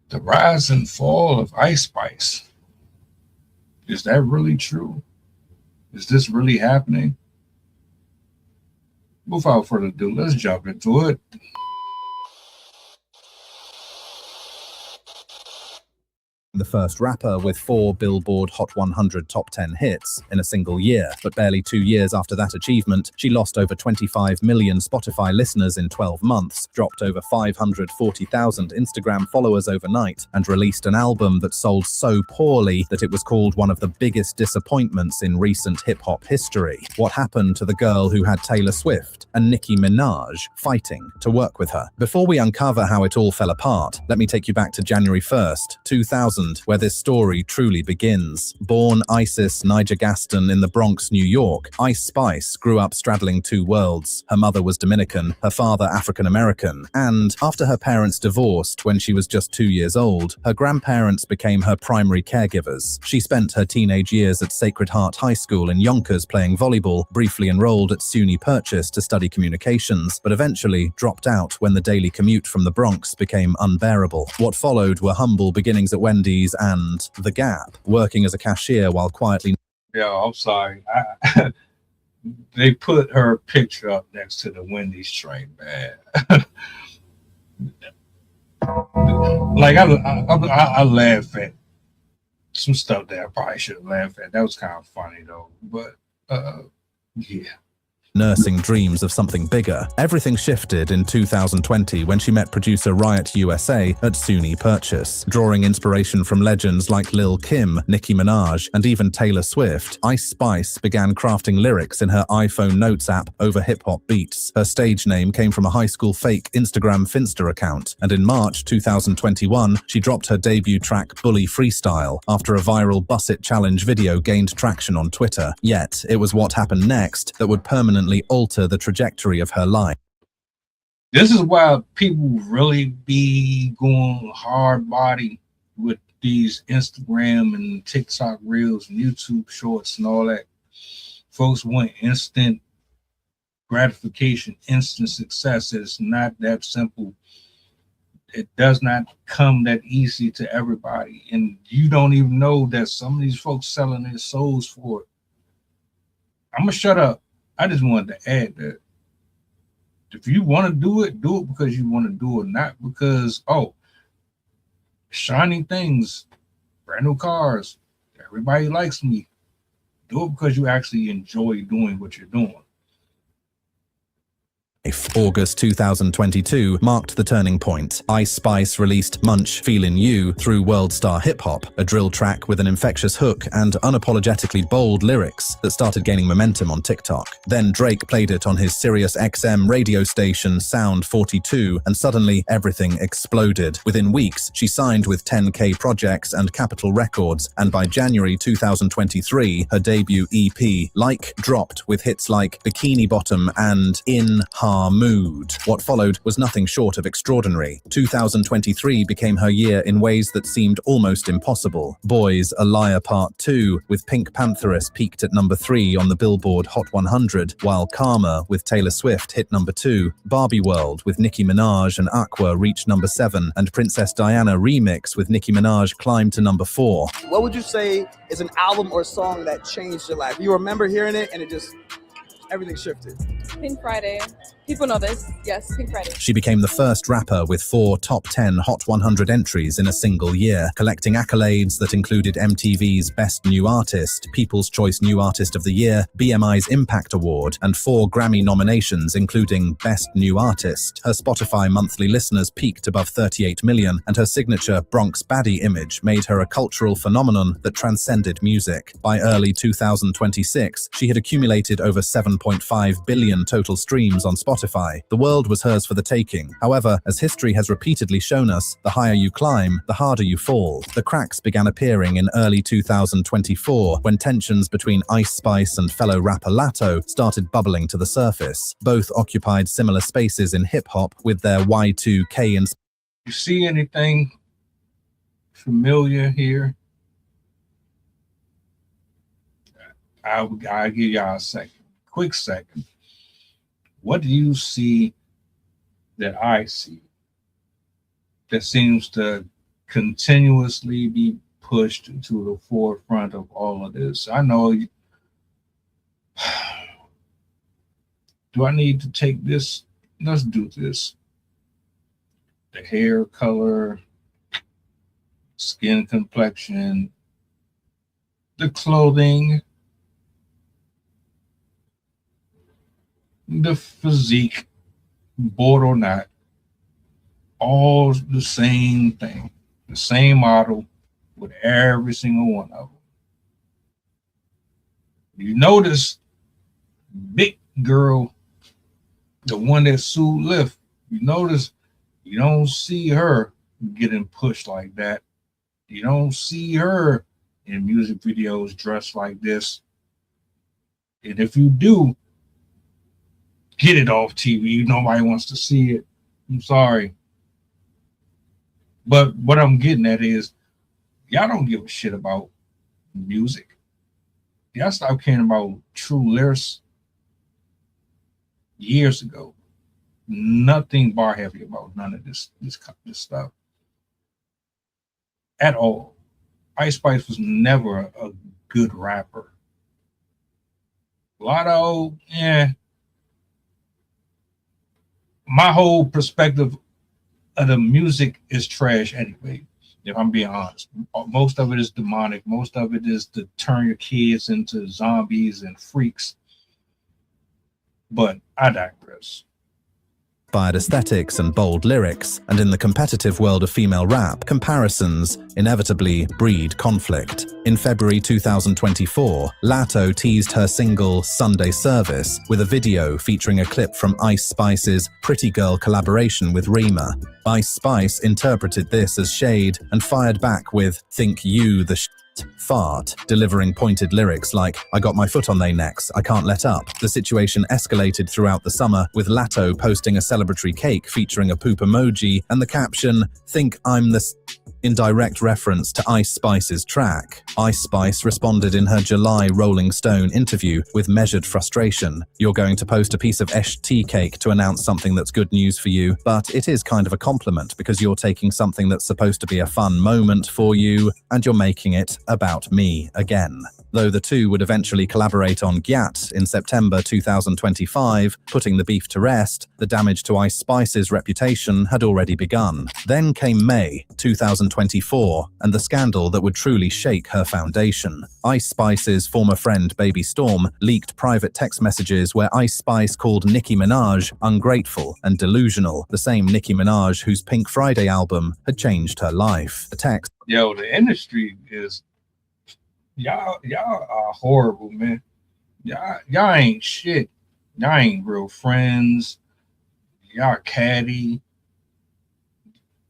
The rise and fall of Ice Spice. Is that really true? Is this really happening? Without further ado, let's jump into it. The first rapper with 4 Billboard Hot 100 top 10 hits in a single year, but barely 2 years after that achievement, she lost over 25 million Spotify listeners in 12 months, dropped over 540,000 Instagram followers overnight, and released an album that sold so poorly that it was called one of the biggest disappointments in recent hip-hop history. What happened to the girl who had Taylor Swift and Nicki Minaj fighting to work with her? Before we uncover how it all fell apart, let me take you back to January 1st, 2000, where this story truly begins. Born Isis Niger Gaston in the Bronx, New York, Ice Spice grew up straddling two worlds. Her mother was Dominican, her father African-American, and after her parents divorced when she was just 2 years old, her grandparents became her primary caregivers. She spent her teenage years at Sacred Heart High School in Yonkers playing volleyball, briefly enrolled at SUNY Purchase to study communications, but eventually dropped out when the daily commute from the Bronx became unbearable. What followed were humble beginnings at Wendy's and The Gap, working as a cashier while quietly... Yeah, I'm sorry. They put her picture up next to the Wendy's train, man. Like I laugh at some stuff that I probably shouldn't laugh at. That was kind of funny though, but yeah. Nursing dreams of something bigger. Everything shifted in 2020 when she met producer Riot USA at SUNY Purchase. Drawing inspiration from legends like Lil' Kim, Nicki Minaj, and even Taylor Swift, Ice Spice began crafting lyrics in her iPhone Notes app over hip-hop beats. Her stage name came from a high school fake Instagram Finsta account, and in March 2021, she dropped her debut track Bully Freestyle after a viral Bus It Challenge video gained traction on Twitter. Yet, it was what happened next that would permanently alter the trajectory of her life. This is why people really be going hard body with these Instagram and TikTok reels and YouTube shorts and all that. Folks want instant gratification, instant success. It's not that simple. It does not come that easy to everybody. And you don't even know that some of these folks selling their souls for it. I'm going to shut up. I just wanted to add that if you want to do it because you want to do it, not because, oh, shiny things, brand new cars, everybody likes me. Do it because you actually enjoy doing what you're doing. August 2022 marked the turning point. Ice Spice released Munch Feelin' You through World Star Hip Hop, a drill track with an infectious hook and unapologetically bold lyrics that started gaining momentum on TikTok. Then Drake played it on his Sirius XM radio station Sound 42, and suddenly everything exploded. Within weeks, she signed with 10K Projects and Capitol Records, and by January 2023, her debut EP, Like, dropped with hits like Bikini Bottom and In Mood. What followed was nothing short of extraordinary. 2023 became her year in ways that seemed almost impossible. Boys, A Liar Part 2 with Pink Pantheress peaked at number 3 on the Billboard Hot 100, while Karma with Taylor Swift hit number 2. Barbie World with Nicki Minaj and Aqua reached number 7, and Princess Diana Remix with Nicki Minaj climbed to number 4. What would you say is an album or song that changed your life? You remember hearing it and it just, everything shifted? Pink Friday. People know this. Yes, Pink Friday. She became the first rapper with 4 top 10 Hot 100 entries in a single year, collecting accolades that included MTV's Best New Artist, People's Choice New Artist of the Year, BMI's Impact Award, and 4 Grammy nominations, including Best New Artist. Her Spotify monthly listeners peaked above 38 million, and her signature Bronx Baddie image made her a cultural phenomenon that transcended music. By early 2026, she had accumulated over 7.5 billion total streams on Spotify. The world was hers for the taking. However, as history has repeatedly shown us, the higher you climb, the harder you fall. The cracks began appearing in early 2024 when tensions between Ice Spice and fellow rapper Latto started bubbling to the surface. Both occupied similar spaces in hip-hop with their Y2K and... You see anything familiar here? I'll give y'all a second. Quick second. What do you see that I see that seems to continuously be pushed to the forefront of all of this. I know. Do I need to take this? Let's do this. The hair color, skin complexion, the clothing, the physique, bored or not, all the same thing, the same model with every single one of them. You notice big girl, the one that sued Lyft, you notice you don't see her getting pushed like that. You don't see her in music videos dressed like this. And if you do, get it off TV. Nobody wants to see it. I'm sorry. But what I'm getting at is y'all don't give a shit about music. Y'all stopped caring about true lyrics years ago. Nothing bar heavy about none of this stuff at all. Ice Spice was never a good rapper. Lotto, yeah. My whole perspective of the music is trash anyway, if I'm being honest. Most of it is demonic. Most of it is to turn your kids into zombies and freaks. But I digress. Inspired aesthetics and bold lyrics, and in the competitive world of female rap, comparisons inevitably breed conflict. In February 2024, Latto teased her single Sunday Service with a video featuring a clip from Ice Spice's Pretty Girl collaboration with Rima. Ice Spice interpreted this as shade and fired back with "Think you the fart," delivering pointed lyrics like, "I got my foot on they necks, I can't let up." The situation escalated throughout the summer, with Latto posting a celebratory cake featuring a poop emoji and the caption, "Think I'm the in direct reference to Ice Spice's track. Ice Spice responded in her July Rolling Stone interview with measured frustration. "You're going to post a piece of tea cake to announce something that's good news for you, but it is kind of a compliment because you're taking something that's supposed to be a fun moment for you and you're making it about me again." Though the two would eventually collaborate on Gyat in September 2025, putting the beef to rest, the damage to Ice Spice's reputation had already begun. Then came May 2024, and the scandal that would truly shake her foundation. Ice Spice's former friend Baby Storm leaked private text messages where Ice Spice called Nicki Minaj ungrateful and delusional, the same Nicki Minaj whose Pink Friday album had changed her life. The text, "Yo, the industry is y'all are horrible, man. Y'all ain't shit. Y'all ain't real friends. Y'all catty.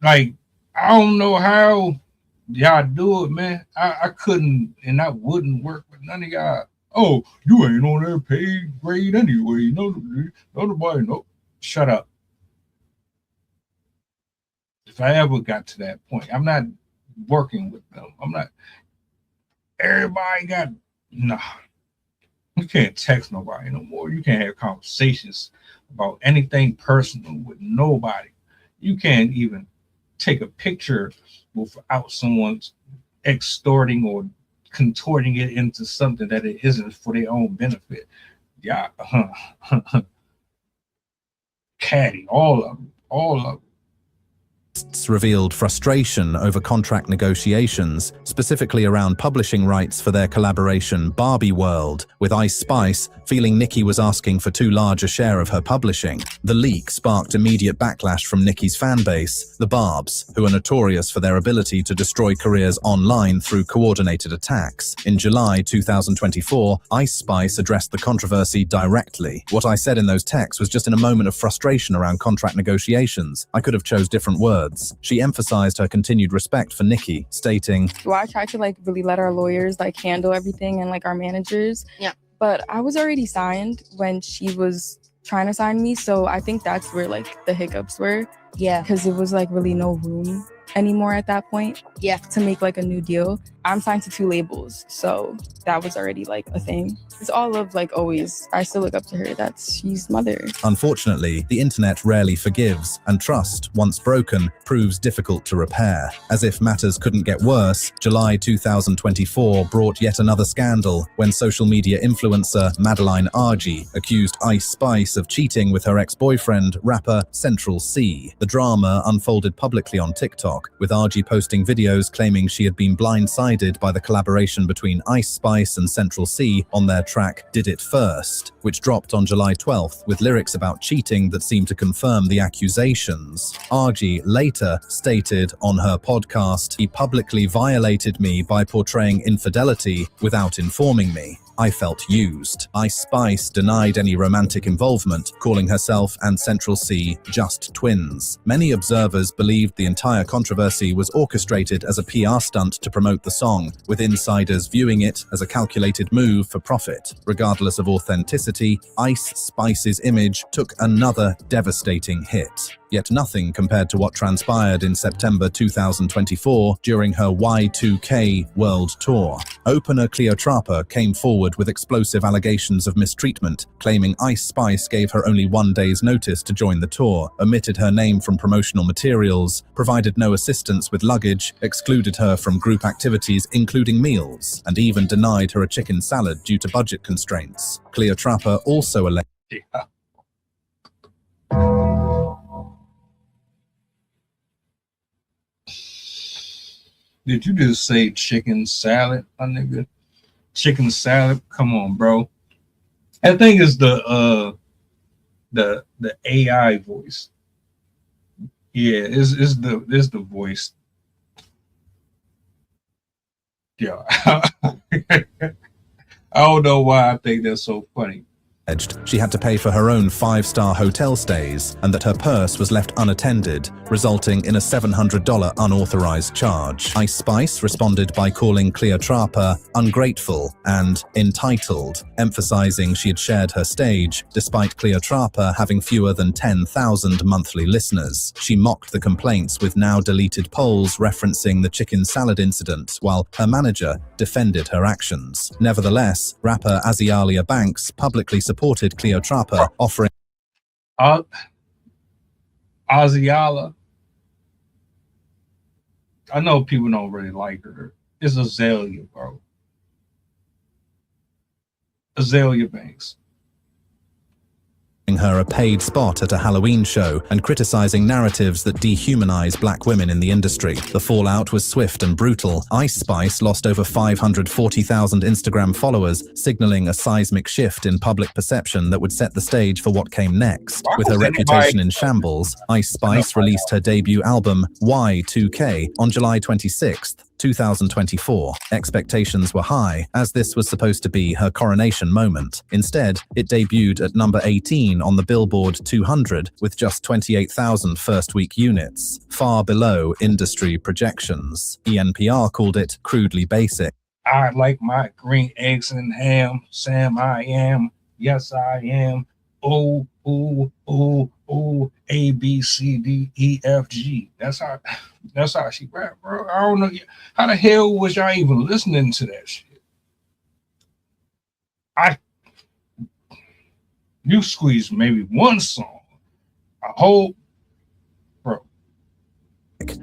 Like, I don't know how y'all do it, man. I couldn't and I wouldn't work with none of y'all. Oh, you ain't on their paid grade anyway. No, nobody know. Shut up. If I ever got to that point, I'm not working with them. I'm not. Everybody got, nah. You can't text nobody no more. You can't have conversations about anything personal with nobody. You can't even take a picture without someone's extorting or contorting it into something that it isn't for their own benefit. Yeah, catty, all of them. Revealed frustration over contract negotiations, specifically around publishing rights for their collaboration Barbie World, with Ice Spice feeling Nicki was asking for too large a share of her publishing. The leak sparked immediate backlash from Nicki's fanbase, the Barbs, who are notorious for their ability to destroy careers online through coordinated attacks. In July 2024, Ice Spice addressed the controversy directly. "What I said in those texts was just in a moment of frustration around contract negotiations. I could have chose different words." She emphasized her continued respect for Nicki, stating, Well, I tried to really let our lawyers handle everything and our managers. Yeah. But I was already signed when she was trying to sign me, so I think that's where the hiccups were. Yeah. Because it was really no room anymore at that point. Yeah. To make like a new deal. I'm signed to 2 labels, so that was already like a thing. It's all love, like always. I still look up to her. She's mother. Unfortunately, the internet rarely forgives, and trust, once broken, proves difficult to repair. As if matters couldn't get worse, July 2024 brought yet another scandal when social media influencer Madeline Argy accused Ice Spice of cheating with her ex-boyfriend, rapper Central C. The drama unfolded publicly on TikTok, with Argy posting videos claiming she had been blindsided by the collaboration between Ice Spice and Central C on their track Did It First, which dropped on July 12th with lyrics about cheating that seemed to confirm the accusations. Argy later stated on her podcast, "He publicly violated me by portraying infidelity without informing me. I felt used." Ice Spice denied any romantic involvement, calling herself and Central C just twins. Many observers believed the entire controversy was orchestrated as a PR stunt to promote the song, with insiders viewing it as a calculated move for profit. Regardless of authenticity, Ice Spice's image took another devastating hit. Yet nothing compared to what transpired in September 2024 during her Y2K World Tour. Opener Cleotrapa came forward with explosive allegations of mistreatment, claiming Ice Spice gave her only 1 day's notice to join the tour, omitted her name from promotional materials, provided no assistance with luggage, excluded her from group activities including meals, and even denied her a chicken salad due to budget constraints. Cleotrapa also alleged Did you just say chicken salad, my nigga? Chicken salad? Come on, bro. I think it's the AI voice. Yeah, it's the voice. Yeah. I don't know why I think that's so funny. she had to pay for her own 5-star hotel stays and that her purse was left unattended, resulting in a $700 unauthorized charge. Ice Spice responded by calling Cleotrapa ungrateful and entitled, emphasizing she had shared her stage, despite Cleotrapa having fewer than 10,000 monthly listeners. She mocked the complaints with now-deleted polls referencing the chicken salad incident, while her manager defended her actions. Nevertheless, rapper Azialia Banks publicly supported Cleotrapa, offering Aziala. I know people don't really like her. It's Azalea, bro. Azalea Banks. her a paid spot at a Halloween show and criticizing narratives that dehumanize black women in the industry. The fallout was swift and brutal. Ice Spice lost over 540,000 Instagram followers, signaling a seismic shift in public perception that would set the stage for what came next. With her reputation in shambles, Ice Spice released her debut album, Y2K, on July 26th. 2024. Expectations were high, as this was supposed to be her coronation moment. Instead, it debuted at number 18 on the Billboard 200 with just 28,000 first-week units, far below industry projections. ENPR called it crudely basic. I like my green eggs and ham. Sam, I am. Yes, I am. O, O, O, O, A, B, C, D, E, F, G. That's how she rap, bro. I don't know. How the hell was y'all even listening to that shit? You squeezed maybe one song. A whole, bro.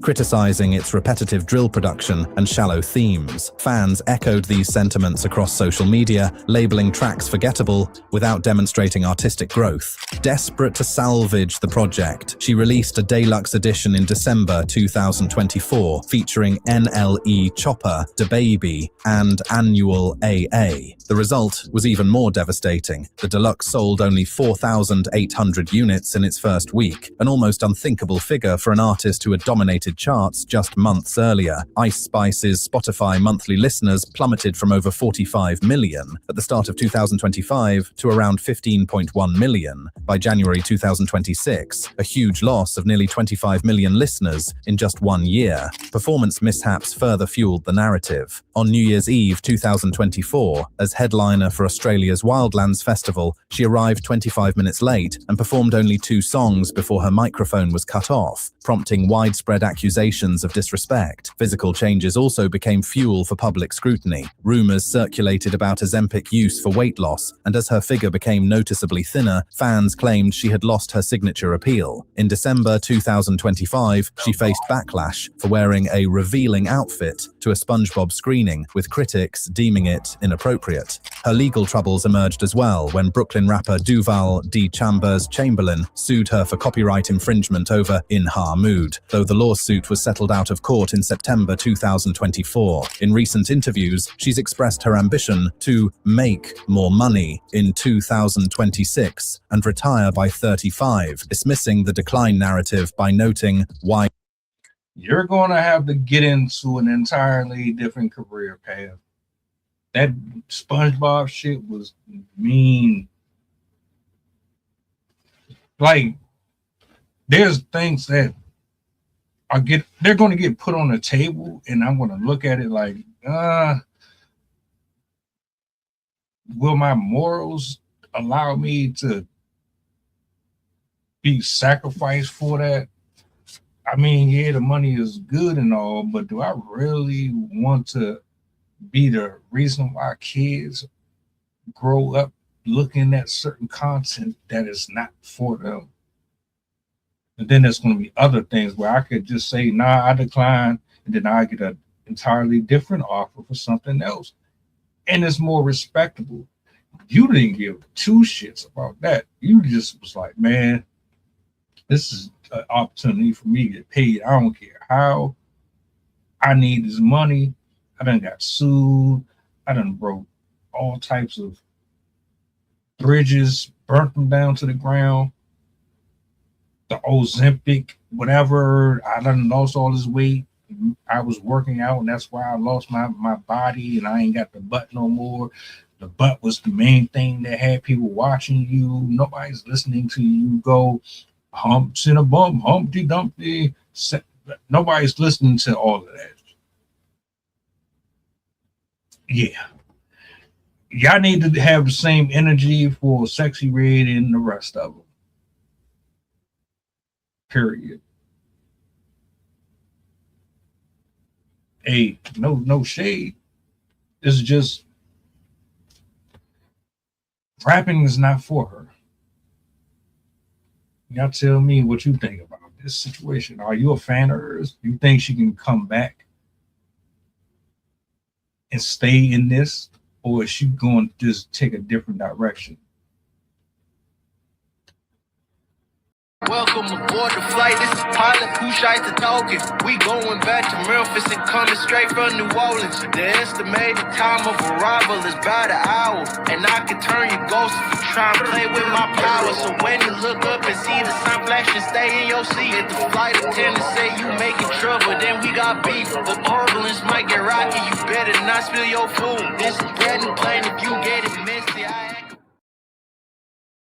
Criticizing its repetitive drill production and shallow themes. Fans echoed these sentiments across social media, labeling tracks forgettable without demonstrating artistic growth. Desperate to salvage the project, she released a deluxe edition in December 2024 featuring NLE Chopper, DaBaby, and Annual AA. The result was even more devastating. The deluxe sold only 4,800 units in its first week, an almost unthinkable figure for an artist who had dominated charts just months earlier. Ice Spice's Spotify monthly listeners plummeted from over 45 million at the start of 2025 to around 15.1 million by January 2026, a huge loss of nearly 25 million listeners in just 1 year. Performance mishaps further fueled the narrative. On New Year's Eve 2024, as headliner for Australia's Wildlands Festival, she arrived 25 minutes late and performed only 2 songs before her microphone was cut off, prompting widespread accusations accusations of disrespect. Physical changes also became fuel for public scrutiny. Rumors circulated about Ozempic use for weight loss, and as her figure became noticeably thinner, fans claimed she had lost her signature appeal. In December 2025, she faced backlash for wearing a revealing outfit to a SpongeBob screening, with critics deeming it inappropriate. Her legal troubles emerged as well when Brooklyn rapper Duval D. Chambers Chamberlain sued her for copyright infringement over In Her Mood, though the lawsuit was settled out of court in September 2024. In recent interviews, she's expressed her ambition to make more money in 2026 and retire by 35, dismissing the decline narrative by noting why you're going to have to get into an entirely different career path. That SpongeBob shit was mean. Like, there's things that they're going to get put on the table, and I'm going to look at it like, will my morals allow me to be sacrificed for that? I mean, yeah, the money is good and all, but do I really want to be the reason why kids grow up looking at certain content that is not for them? And then there's going to be other things where I could just say, nah, I decline, and then I get an entirely different offer for something else. And it's more respectable. You didn't give two shits about that. You just was like, man, this is an opportunity for me to get paid. I don't care how. I need this money. I done got sued. I done broke all types of bridges, burnt them down to the ground. The Ozempic, whatever, I done lost all this weight. I was working out, and that's why I lost my body, and I ain't got the butt no more. The butt was the main thing that had people watching you. Nobody's listening to you go, humps in a bum, Humpty Dumpty. Nobody's listening to all of that. Yeah. Y'all need to have the same energy for Sexy Red and the rest of them. Period. Hey, no shade. It's just rapping is not for her. Y'all tell me what you think about this situation. Are you a fan of hers? You think she can come back and stay in this, or is she going to just take a different direction? Welcome aboard the flight. This is pilot Pushite talking. We going back to Memphis and coming straight from New Orleans. The estimated time of arrival is about an hour, and I can turn your ghost if you try and play with my power. So when you look up and see the sun flashing, stay in your seat. If the flight attendant say you making trouble, then we got beef. The turbulence might get rocky. You better not spill your food. This is bread and plain if you get it messy.